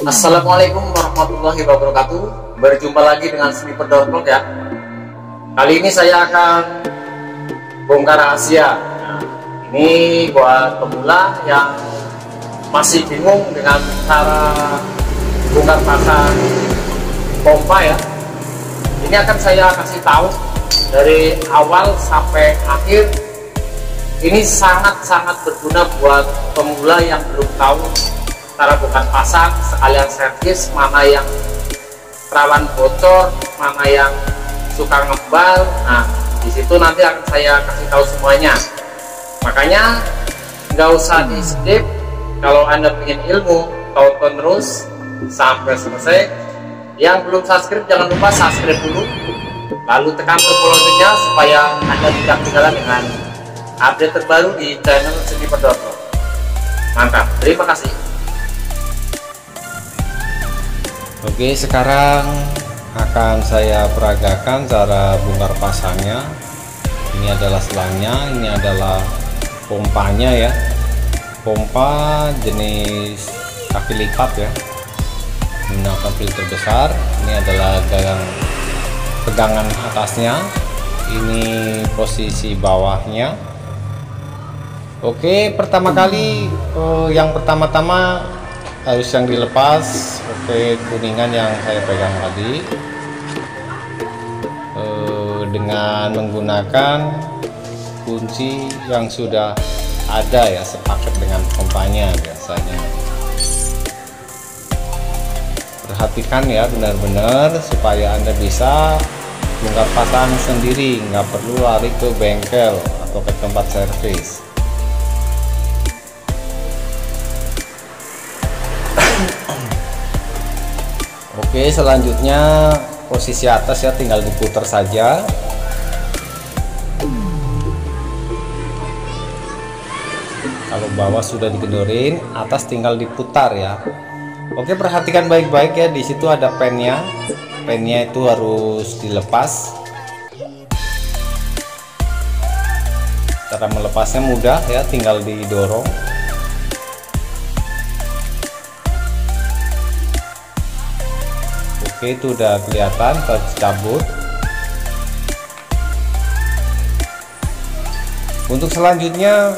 Assalamualaikum warahmatullahi wabarakatuh. Berjumpa lagi dengan Sniper Door Vlog ya. Kali ini saya akan bongkar rahasia. Nah, ini buat pemula yang masih bingung dengan cara bongkar pasang pompa ya. Ini akan saya kasih tahu dari awal sampai akhir. Ini sangat-sangat berguna buat pemula yang belum tahu cara bongkar pasang, sekalian servis, mana yang rawan bocor, mana yang suka ngebal. Nah, di situ nanti akan saya kasih tahu semuanya. Makanya nggak usah di skip. Kalau Anda ingin ilmu, tonton terus sampai selesai. Yang belum subscribe jangan lupa subscribe dulu, lalu tekan tombol loncengnya supaya Anda tidak ketinggalan dengan update terbaru di channel Sniper Door Vlog. Mantap, terima kasih. Oke, sekarang akan saya peragakan cara bongkar pasangnya. Ini adalah selangnya, ini adalah pompanya ya. Pompa jenis kaki lipat ya, menggunakan filter besar. Ini adalah pegangan atasnya, ini posisi bawahnya. Oke, pertama kali yang pertama-tama harus yang dilepas. Oke, kuningan yang saya pegang tadi dengan menggunakan kunci yang sudah ada ya, sepaket dengan pompanya biasanya. Perhatikan ya benar-benar supaya Anda bisa bongkar pasang sendiri, nggak perlu lari ke bengkel atau ke tempat servis. Oke, selanjutnya posisi atas ya, tinggal diputar saja. Kalau bawah sudah digendorin, atas tinggal diputar ya. Oke, perhatikan baik-baik ya, di situ ada pennya. Pennya itu harus dilepas. Cara melepasnya mudah ya, tinggal didorong. Oke, itu udah kelihatan, kita cabut. Untuk selanjutnya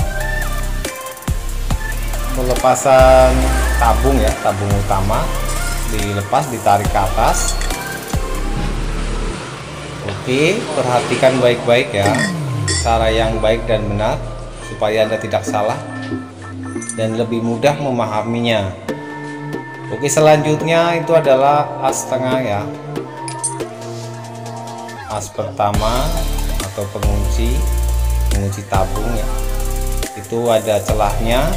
pelepasan tabung ya, tabung utama dilepas, ditarik ke atas. Oke, perhatikan baik-baik ya, cara yang baik dan benar supaya Anda tidak salah dan lebih mudah memahaminya. Oke, selanjutnya itu adalah as tengah ya, as pertama atau pengunci tabung ya, itu ada celahnya,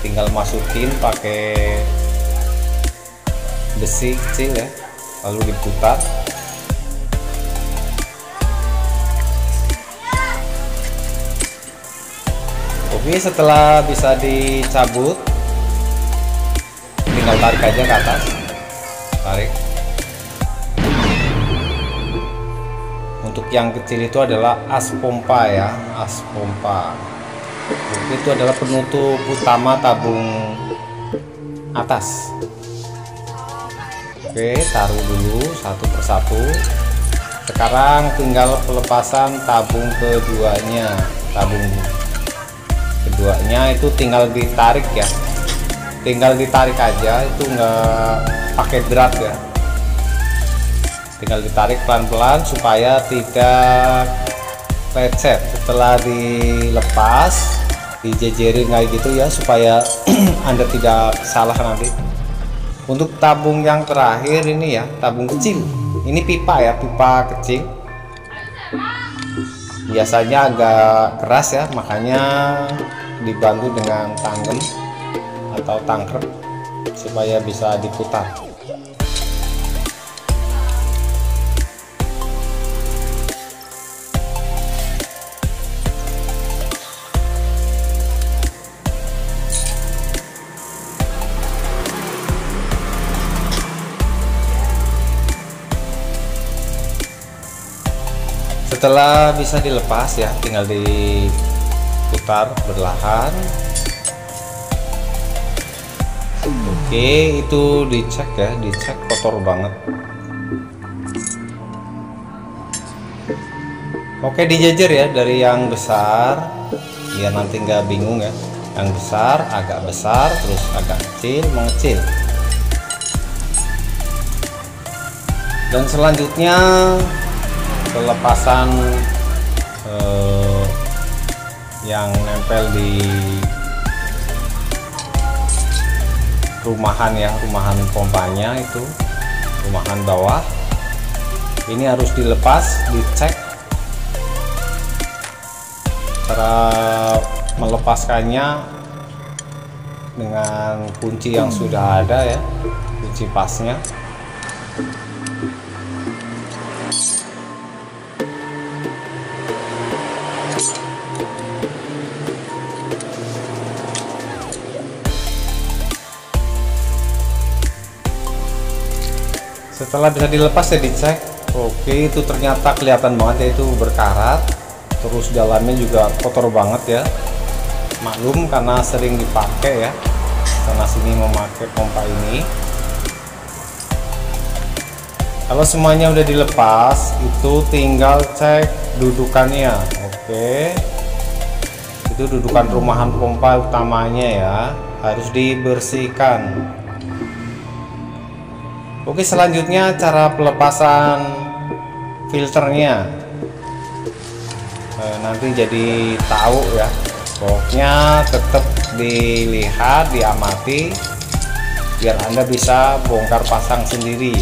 tinggal masukin pakai besi kecil ya, lalu diputar. Oke, setelah bisa dicabut, tinggal tarik aja ke atas, tarik. Untuk yang kecil itu adalah as pompa ya, as pompa. Itu adalah penutup utama tabung atas. Oke, taruh dulu satu persatu. Sekarang tinggal pelepasan tabung keduanya. Tabung keduanya itu tinggal ditarik ya, tinggal ditarik aja, itu nggak pakai berat ya, tinggal ditarik pelan-pelan supaya tidak lecet. Setelah dilepas, dijejerin kayak gitu ya, supaya Anda tidak salah nanti. Untuk tabung yang terakhir ini ya, tabung kecil, ini pipa ya, pipa kecil, biasanya agak keras ya, makanya dibantu dengan tanggem atau tangkrep supaya bisa diputar. Setelah bisa dilepas ya, tinggal diputar perlahan. Oke, itu dicek ya, dicek kotor banget. Oke, dijajar ya dari yang besar biar nanti nggak bingung ya. Yang besar, agak besar, terus agak kecil, mengecil. Dan selanjutnya pelepasan yang nempel di rumahan ya, rumahan pompanya itu, rumahan bawah ini harus dilepas, dicek. Cara melepaskannya dengan kunci yang sudah ada ya, kunci pasnya. Setelah bisa dilepas ya dicek. Oke, itu ternyata kelihatan banget ya, itu berkarat, terus dalamnya juga kotor banget ya. Maklum karena sering dipakai ya, sana sini memakai pompa ini. Kalau semuanya udah dilepas, itu tinggal cek dudukannya. Oke, itu dudukan rumahan pompa utamanya ya, harus dibersihkan. Oke, selanjutnya cara pelepasan filternya. Nanti jadi tahu ya. Pokoknya tetap dilihat, diamati biar Anda bisa bongkar pasang sendiri.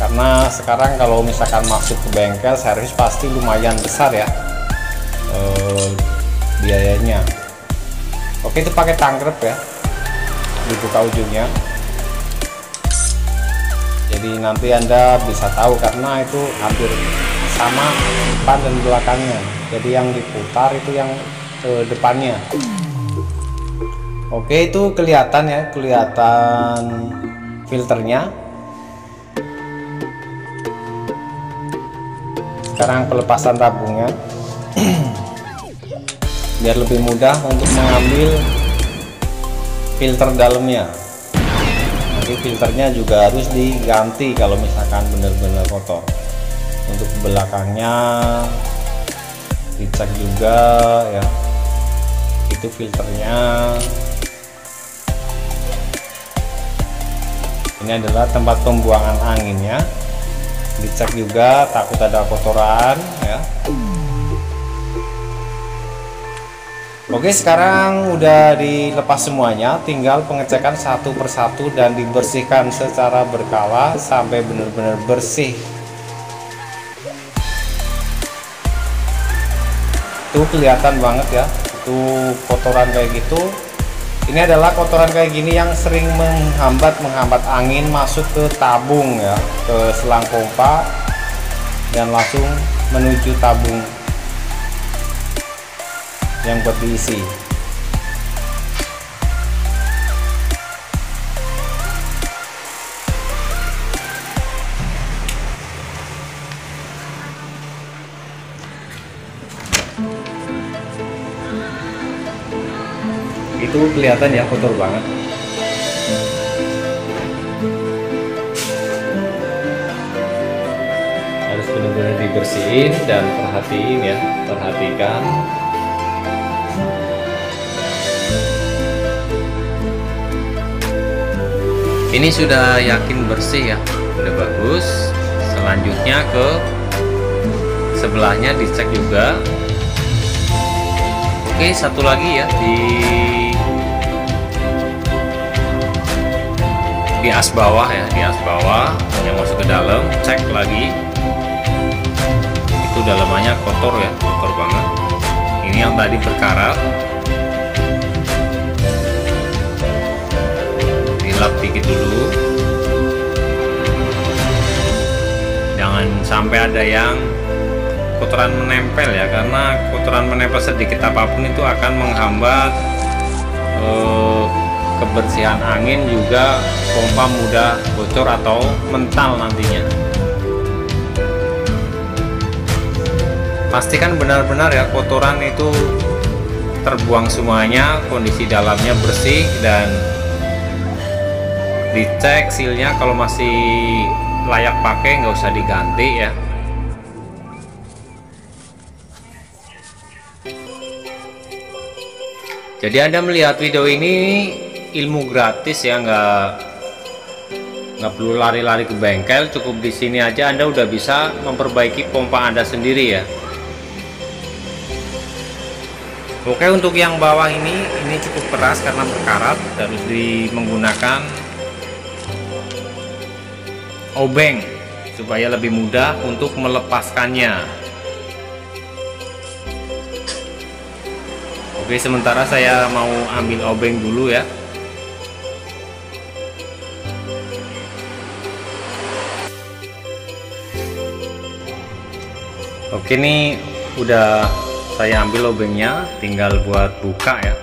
Karena sekarang kalau misalkan masuk ke bengkel servis pasti lumayan besar ya biayanya. Oke, itu pakai tangkrep ya, dibuka ujungnya. Jadi nanti Anda bisa tahu karena itu hampir sama depan dan belakangnya. Jadi yang diputar itu yang depannya. Oke, itu kelihatan ya, kelihatan filternya. Sekarang pelepasan tabungnya biar lebih mudah untuk mengambil filter dalamnya. Nanti filternya juga harus diganti kalau misalkan benar-benar kotor. Untuk belakangnya dicek juga ya, itu filternya. Ini adalah tempat pembuangan anginnya, dicek juga, takut ada kotoran ya. Oke, sekarang udah dilepas semuanya, tinggal pengecekan satu persatu dan dibersihkan secara berkala sampai benar-benar bersih. Itu kelihatan banget ya, itu kotoran kayak gitu. Ini adalah kotoran kayak gini yang sering menghambat angin masuk ke tabung ya, ke selang pompa dan langsung menuju tabung yang buat diisi. Itu kelihatan ya, kotor banget. Harus benar-benar dibersihin dan perhatiin ya, perhatikan. Ini sudah yakin bersih ya, udah bagus. Selanjutnya ke sebelahnya dicek juga. Oke, satu lagi ya, di as bawah ya, di as bawah yang masuk ke dalam, cek lagi. Itu dalamannya kotor ya, kotor banget. Ini yang tadi berkarat. Dilap dikit dulu, jangan sampai ada yang kotoran menempel ya, karena kotoran menempel sedikit apapun itu akan menghambat kebersihan angin, juga pompa mudah bocor atau mental nantinya. Pastikan benar-benar ya kotoran itu terbuang semuanya, kondisi dalamnya bersih dan dicek sealnya, kalau masih layak pakai nggak usah diganti ya. Jadi Anda melihat video ini ilmu gratis ya, nggak perlu lari-lari ke bengkel, cukup di sini aja Anda udah bisa memperbaiki pompa Anda sendiri ya. Oke, untuk yang bawah ini cukup keras karena berkarat, harus menggunakan obeng supaya lebih mudah untuk melepaskannya. Oke, sementara saya mau ambil obeng dulu ya. Oke, ini udah saya ambil obengnya, tinggal buat buka ya,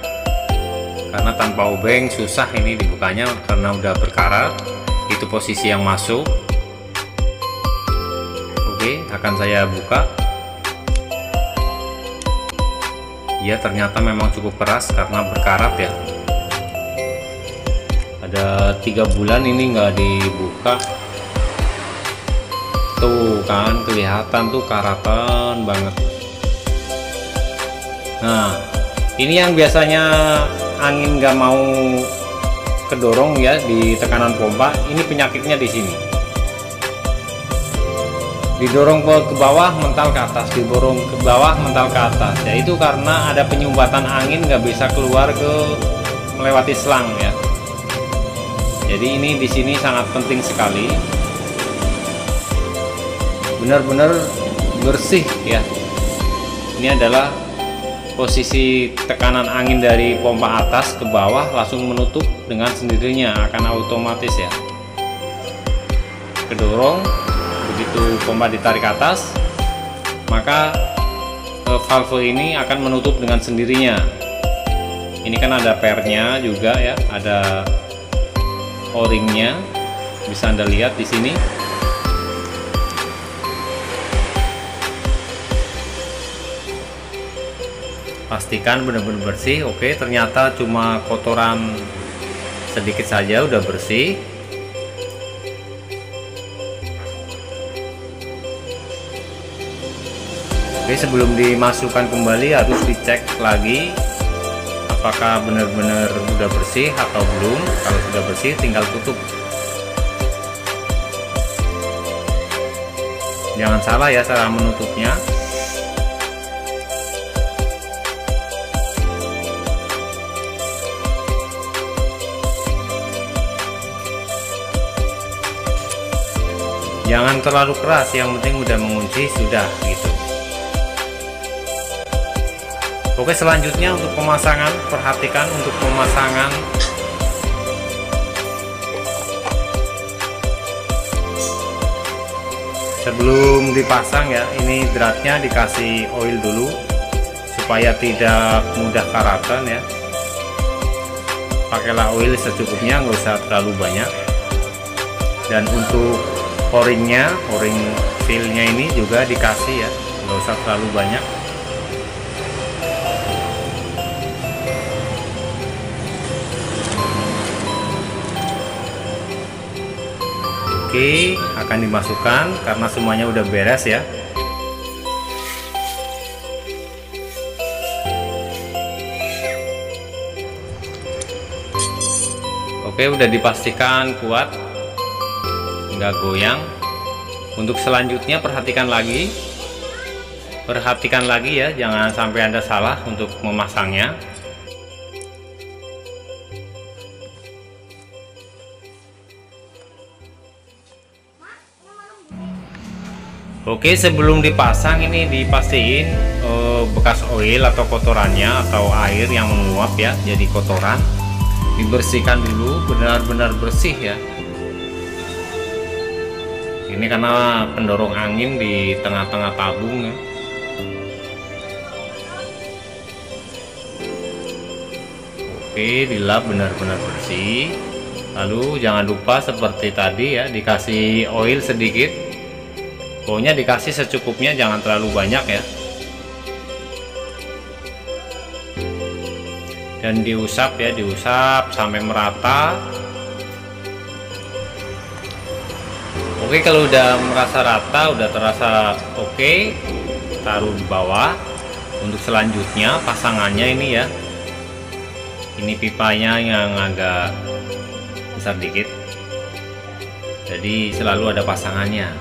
karena tanpa obeng susah ini dibukanya karena udah berkarat. Itu posisi yang masuk. Oke, akan saya buka. Ya, ternyata memang cukup keras karena berkarat ya. Ada 3 bulan ini nggak dibuka. Tuh kan, kelihatan tuh karatan banget. Nah, ini yang biasanya angin nggak mau kedorong ya di tekanan pompa, ini penyakitnya di sini. Didorong ke bawah, mental ke atas, didorong ke bawah, mental ke atas. Ya itu karena ada penyumbatan angin nggak bisa keluar melewati selang ya. Jadi ini di sini sangat penting sekali. Benar-benar bersih ya. Ini adalah posisi tekanan angin dari pompa atas ke bawah langsung menutup dengan sendirinya, akan otomatis ya. Kedorong, begitu pompa ditarik ke atas, maka valve ini akan menutup dengan sendirinya. Ini kan ada pernya juga ya, ada o-ringnya, bisa Anda lihat di sini. Pastikan benar-benar bersih. Oke, ternyata cuma kotoran sedikit saja udah bersih. Oke, sebelum dimasukkan kembali harus dicek lagi apakah benar-benar udah bersih atau belum. Kalau sudah bersih tinggal tutup. Jangan salah ya cara menutupnya. Jangan terlalu keras, yang penting udah mengunci sudah gitu. Oke, selanjutnya untuk pemasangan, perhatikan untuk pemasangan sebelum dipasang ya, ini dratnya dikasih oil dulu supaya tidak mudah karatan ya. Pakailah oil secukupnya, nggak usah terlalu banyak. Dan untuk o-ringnya, o-ring sealnya ini juga dikasih ya, nggak usah terlalu banyak. Oke, akan dimasukkan karena semuanya udah beres ya. Oke, udah dipastikan kuat, nggak goyang. Untuk selanjutnya perhatikan lagi ya, jangan sampai Anda salah untuk memasangnya. Oke, sebelum dipasang ini dipastiin bekas oil atau kotorannya atau air yang menguap ya, jadi kotoran dibersihkan dulu, benar-benar bersih ya. Ini karena pendorong angin di tengah-tengah tabung ya. Oke, dilap benar-benar bersih. Lalu jangan lupa seperti tadi ya, dikasih oil sedikit. Pokoknya dikasih secukupnya, jangan terlalu banyak ya. Dan diusap ya, diusap sampai merata. Oke, kalau udah merasa rata, udah terasa oke, taruh di bawah. Untuk selanjutnya pasangannya ini ya, ini pipanya yang agak besar dikit, jadi selalu ada pasangannya.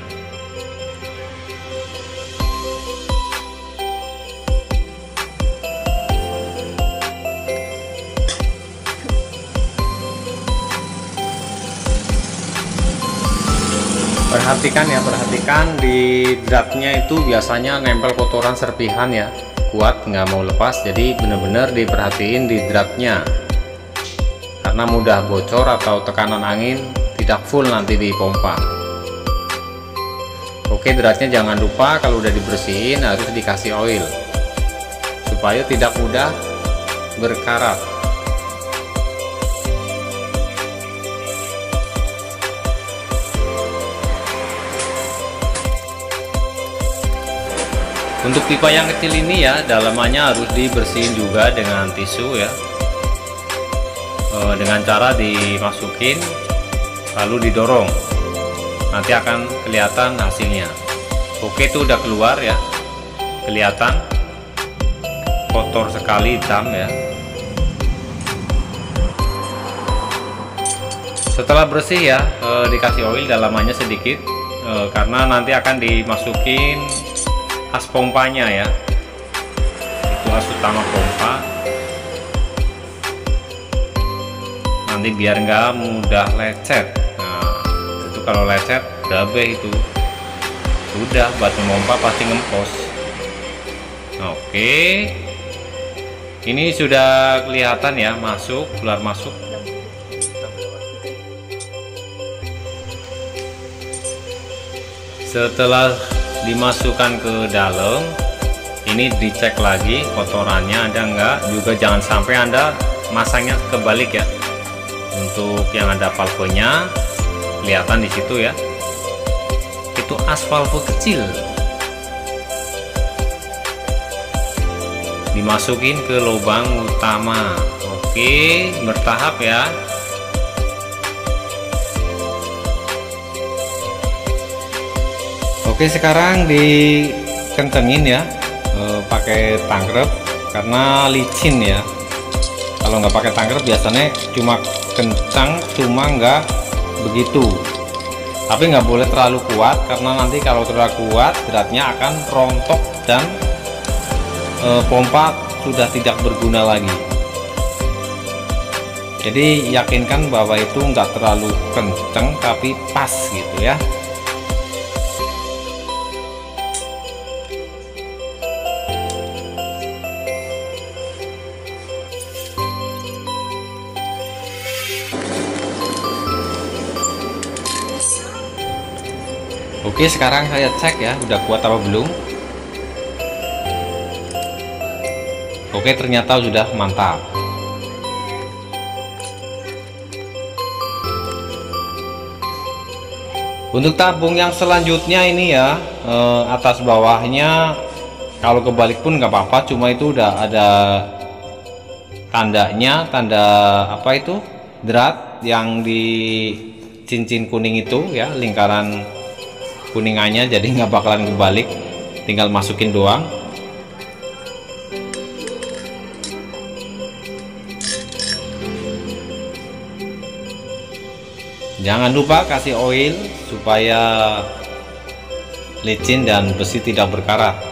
Perhatikan ya, perhatikan di dratnya itu biasanya nempel kotoran serpihan ya, kuat nggak mau lepas, jadi bener-bener diperhatiin di dratnya karena mudah bocor atau tekanan angin tidak full nanti di pompa. Oke, dratnya jangan lupa kalau udah dibersihin harus dikasih oil supaya tidak mudah berkarat. Untuk pipa yang kecil ini ya, dalamannya harus dibersihin juga dengan tisu ya, dengan cara dimasukin lalu didorong, nanti akan kelihatan hasilnya. Oke, itu udah keluar ya, kelihatan kotor sekali, hitam ya. Setelah bersih ya, dikasih oil dalamannya sedikit, karena nanti akan dimasukin as pompanya ya, itu as utama pompa, nanti biar nggak mudah lecet. Nah, itu kalau lecet berabe itu udah batu pompa pasti ngempos. Oke, ini sudah kelihatan ya, masuk, keluar masuk. Setelah dimasukkan ke dalam, ini dicek lagi kotorannya ada enggak, juga jangan sampai Anda masangnya kebalik ya. Untuk yang ada valvenya kelihatan di situ ya, itu as valve kecil, dimasukin ke lubang utama. Oke, bertahap ya. Oke, sekarang dikencengin ya, pakai tangkrep karena licin ya. Kalau nggak pakai tangkrep biasanya cuma kencang, cuma nggak begitu. Tapi nggak boleh terlalu kuat karena nanti kalau terlalu kuat dratnya akan rontok dan pompa sudah tidak berguna lagi. Jadi yakinkan bahwa itu nggak terlalu kencang tapi pas gitu ya. Oke, sekarang saya cek ya, udah kuat apa belum. Oke, ternyata sudah mantap. Untuk tabung yang selanjutnya ini ya, atas bawahnya kalau kebalik pun nggak apa-apa, cuma itu udah ada tandanya, tanda apa itu, drat yang di cincin kuning itu ya, lingkaran kuningannya, jadi nggak bakalan kebalik, tinggal masukin doang. Jangan lupa kasih oil supaya licin dan besi tidak berkarat.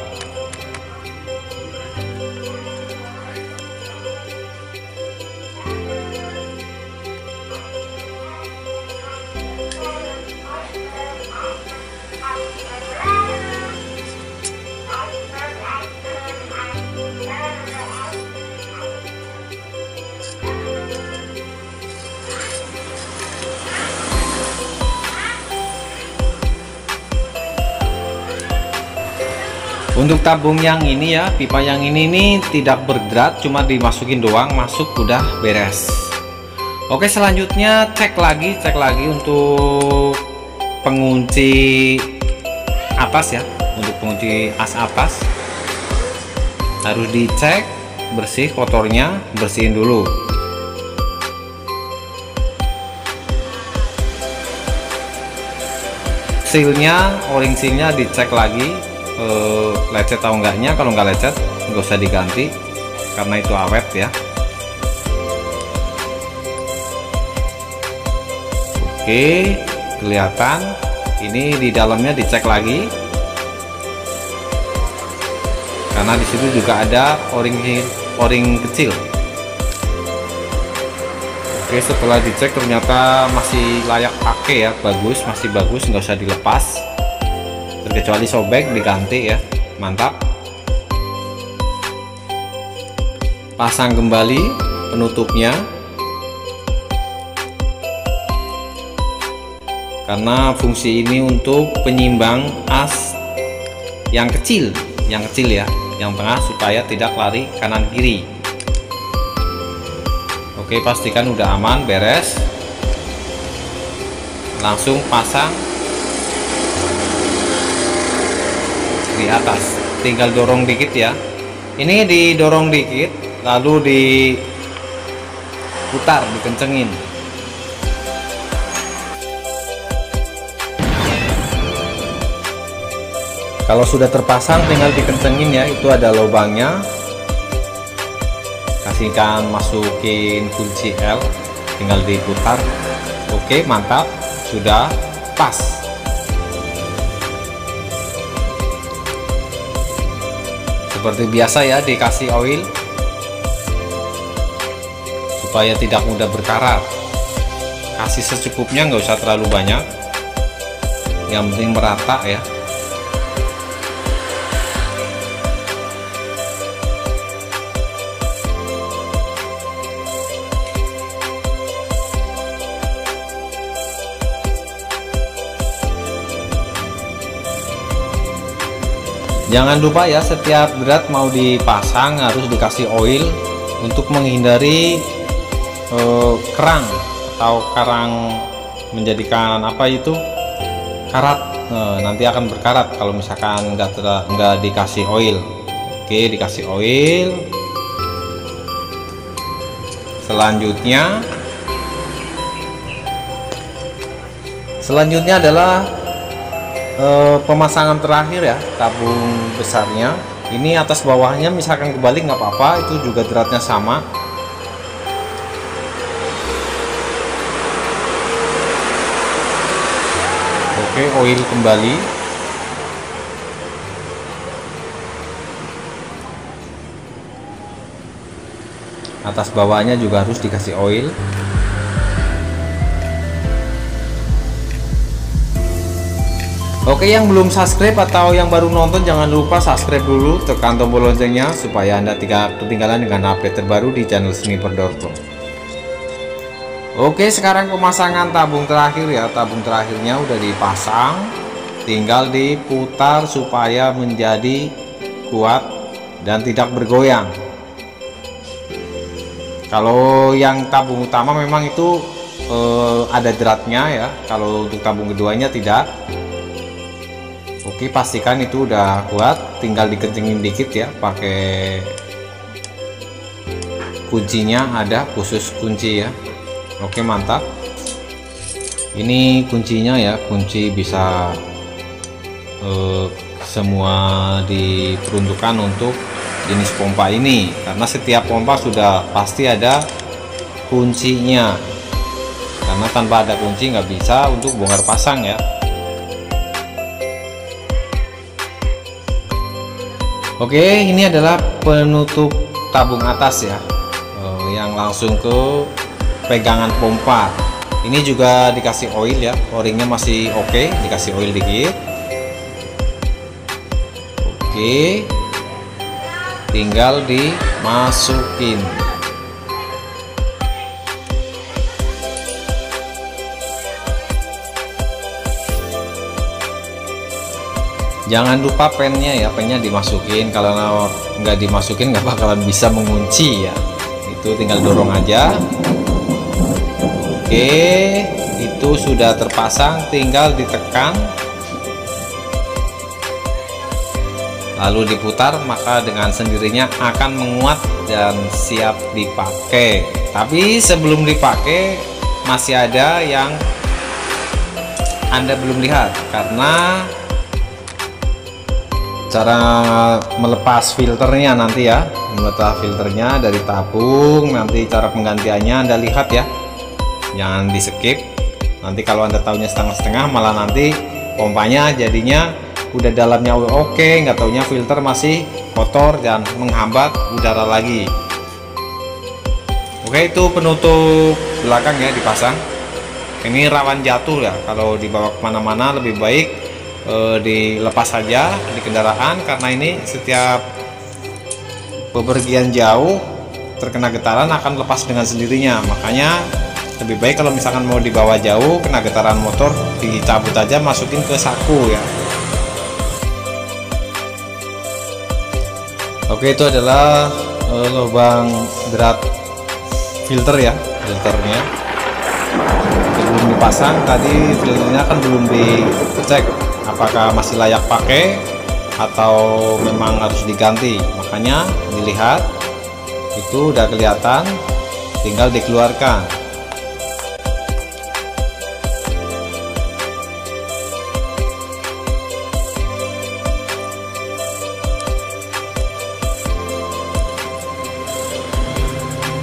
Untuk tabung yang ini ya, pipa yang ini tidak berdrat, cuma dimasukin doang, masuk udah beres. Oke, selanjutnya cek lagi untuk pengunci atas ya. Untuk pengunci as atas harus dicek bersih, kotornya bersihin dulu. sealnya, o-ring sealnya dicek lagi lecet atau enggaknya. Kalau nggak lecet nggak usah diganti karena itu awet ya. Oke, kelihatan ini di dalamnya dicek lagi karena di situ juga ada o-ring kecil. Oke, setelah dicek ternyata masih layak pakai ya, bagus, masih bagus, nggak usah dilepas, terkecuali sobek diganti ya. Mantap. Pasang kembali penutupnya karena fungsi ini untuk penyimbang as yang kecil ya, yang tengah, supaya tidak lari kanan kiri. Oke, pastikan udah aman, beres. Langsung pasang di atas, tinggal dorong dikit ya. Ini didorong dikit lalu diputar, dikencengin. Kalau sudah terpasang tinggal dikencengin ya, itu ada lubangnya. Kasihkan, masukin kunci L, tinggal diputar. Oke, mantap, sudah pas. Seperti biasa ya, dikasih oil supaya tidak mudah berkarat. Kasih secukupnya, nggak usah terlalu banyak, yang penting merata ya. Jangan lupa ya, setiap berat mau dipasang harus dikasih oil untuk menghindari kerang atau karang, menjadikan apa itu, karat. Nanti akan berkarat kalau misalkan nggak dikasih oil. Oke, dikasih oil. Selanjutnya adalah pemasangan terakhir ya, tabung besarnya. Ini atas bawahnya misalkan kebalik nggak apa-apa, itu juga dratnya sama. Oke, oil kembali. Atas bawahnya juga harus dikasih oil. Oke, yang belum subscribe atau yang baru nonton jangan lupa subscribe dulu, tekan tombol loncengnya supaya Anda tidak ketinggalan dengan update terbaru di channel Sniper.com. Oke, sekarang pemasangan tabung terakhir ya. Tabung terakhirnya udah dipasang, tinggal diputar supaya menjadi kuat dan tidak bergoyang. Kalau yang tabung utama memang itu ada dratnya ya, kalau untuk tabung keduanya tidak. Oke, pastikan itu udah kuat, tinggal dikencengin dikit ya, pakai kuncinya, ada khusus kunci ya. Oke, mantap. Ini kuncinya ya, kunci bisa semua diperuntukkan untuk jenis pompa ini, karena setiap pompa sudah pasti ada kuncinya, karena tanpa ada kunci nggak bisa untuk bongkar pasang ya. Oke, ini adalah penutup tabung atas ya, yang langsung ke pegangan pompa. Ini juga dikasih oil ya, o-ringnya masih oke, dikasih oil dikit. Oke, tinggal dimasukin. Jangan lupa pennya ya, pennya dimasukin. Kalau nggak dimasukin nggak bakalan bisa mengunci ya. Itu tinggal dorong aja. Oke, itu sudah terpasang, tinggal ditekan lalu diputar, maka dengan sendirinya akan menguat dan siap dipakai. Tapi sebelum dipakai masih ada yang Anda belum lihat, karena cara melepas filternya nanti ya, melepas filternya dari tabung, nanti cara penggantiannya Anda lihat ya, jangan di skip. Nanti kalau Anda tahunya setengah-setengah, malah nanti pompanya jadinya udah dalamnya oke, nggak taunya filter masih kotor dan menghambat udara lagi. Oke, itu penutup belakang ya dipasang. Ini rawan jatuh ya, kalau dibawa kemana-mana lebih baik dilepas saja di kendaraan, karena ini setiap bepergian jauh terkena getaran akan lepas dengan sendirinya. Makanya lebih baik kalau misalkan mau dibawa jauh kena getaran motor, dicabut aja, masukin ke saku ya. Oke, itu adalah lubang berat filter ya, filternya belum dipasang tadi, filternya kan belum dicek apakah masih layak pakai atau memang harus diganti. Makanya dilihat, itu udah kelihatan, tinggal dikeluarkan.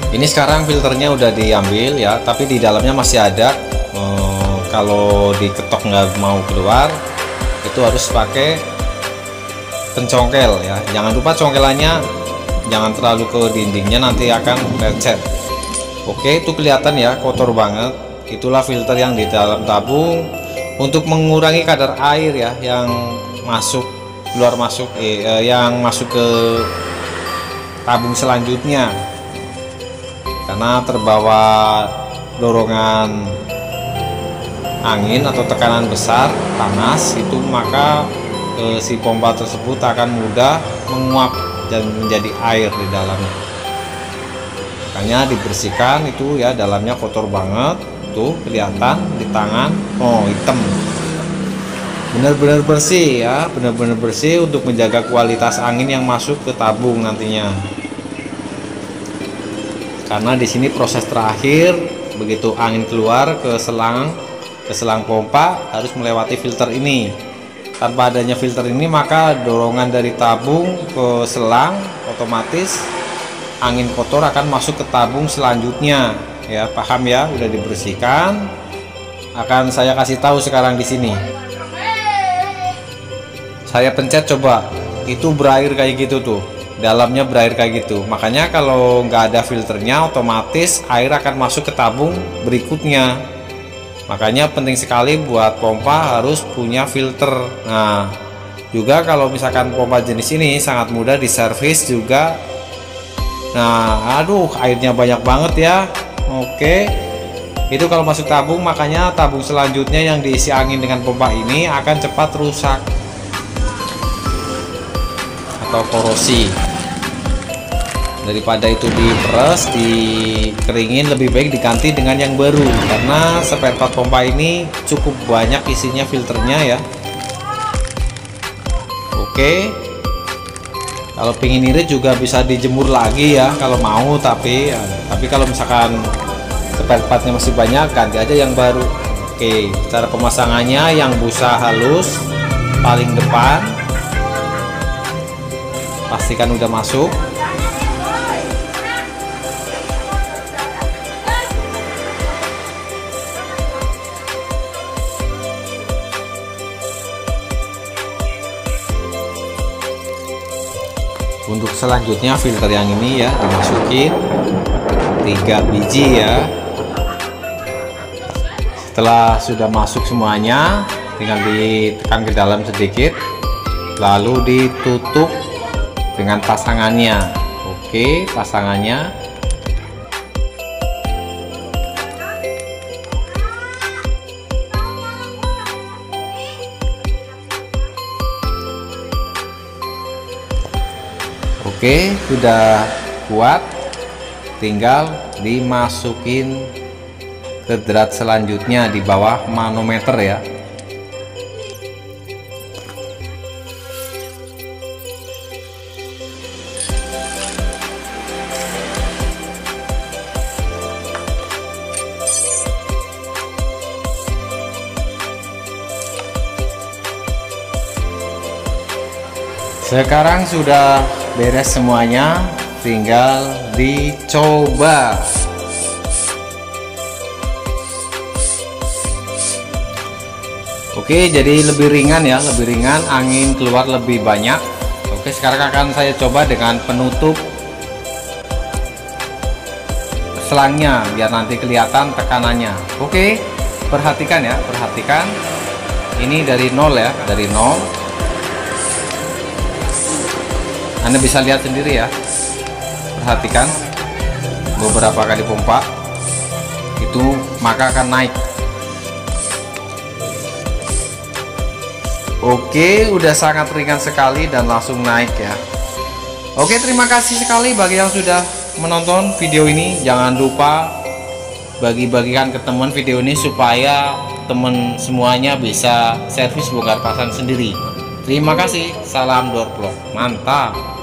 Ini sekarang filternya udah diambil ya, tapi di dalamnya masih ada. Kalau diketok nggak mau keluar, itu harus pakai pencongkel ya. Jangan lupa congkelannya jangan terlalu ke dindingnya, nanti akan lecet. Oke, itu kelihatan ya, kotor banget. Itulah filter yang di dalam tabung untuk mengurangi kadar air ya yang masuk yang masuk ke tabung selanjutnya. Karena terbawa dorongan angin atau tekanan besar panas itu, maka si pompa tersebut akan mudah menguap dan menjadi air di dalamnya. Makanya dibersihkan itu ya, dalamnya kotor banget tuh, kelihatan di tangan, hitam. Benar-benar bersih ya, benar-benar bersih untuk menjaga kualitas angin yang masuk ke tabung nantinya. Karena di sini proses terakhir, begitu angin keluar ke selang pompa harus melewati filter ini. Tanpa adanya filter ini, maka dorongan dari tabung ke selang otomatis angin kotor akan masuk ke tabung selanjutnya. Ya, paham ya? Udah dibersihkan. Akan saya kasih tahu sekarang di sini. Saya pencet coba, itu berair kayak gitu tuh. Dalamnya berair kayak gitu. Makanya kalau nggak ada filternya, otomatis air akan masuk ke tabung berikutnya. Makanya penting sekali buat pompa harus punya filter. Nah, juga kalau misalkan pompa jenis ini sangat mudah diservis juga. Nah, aduh, airnya banyak banget ya. Oke, itu kalau masuk tabung, makanya tabung selanjutnya yang diisi angin dengan pompa ini akan cepat rusak atau korosi. Daripada itu diperes, dikeringin, lebih baik diganti dengan yang baru, karena spare part pompa ini cukup banyak isinya filternya ya. Oke, kalau pingin irit juga bisa dijemur lagi ya kalau mau, tapi kalau misalkan spare partnya masih banyak, ganti aja yang baru. Oke, cara pemasangannya yang busa halus paling depan, pastikan udah masuk. Untuk selanjutnya filter yang ini ya dimasukin 3 biji ya. Setelah sudah masuk semuanya, tinggal ditekan ke dalam sedikit, lalu ditutup dengan pasangannya. Oke, pasangannya oke, sudah kuat, tinggal dimasukin ke drat selanjutnya di bawah manometer ya. Sekarang sudah beres semuanya, tinggal dicoba. Oke, jadi lebih ringan ya, lebih ringan, angin keluar lebih banyak. Oke, sekarang akan saya coba dengan penutup selangnya biar nanti kelihatan tekanannya. Oke, perhatikan ya, perhatikan. Ini dari nol ya, dari nol. Anda bisa lihat sendiri ya. Perhatikan beberapa kali pompa itu, maka akan naik. Oke, udah sangat ringan sekali dan langsung naik ya. Oke, terima kasih sekali bagi yang sudah menonton video ini. Jangan lupa bagi-bagikan ke teman video ini supaya teman semuanya bisa servis bongkar pasang sendiri. Terima kasih, salam door vlog, mantap.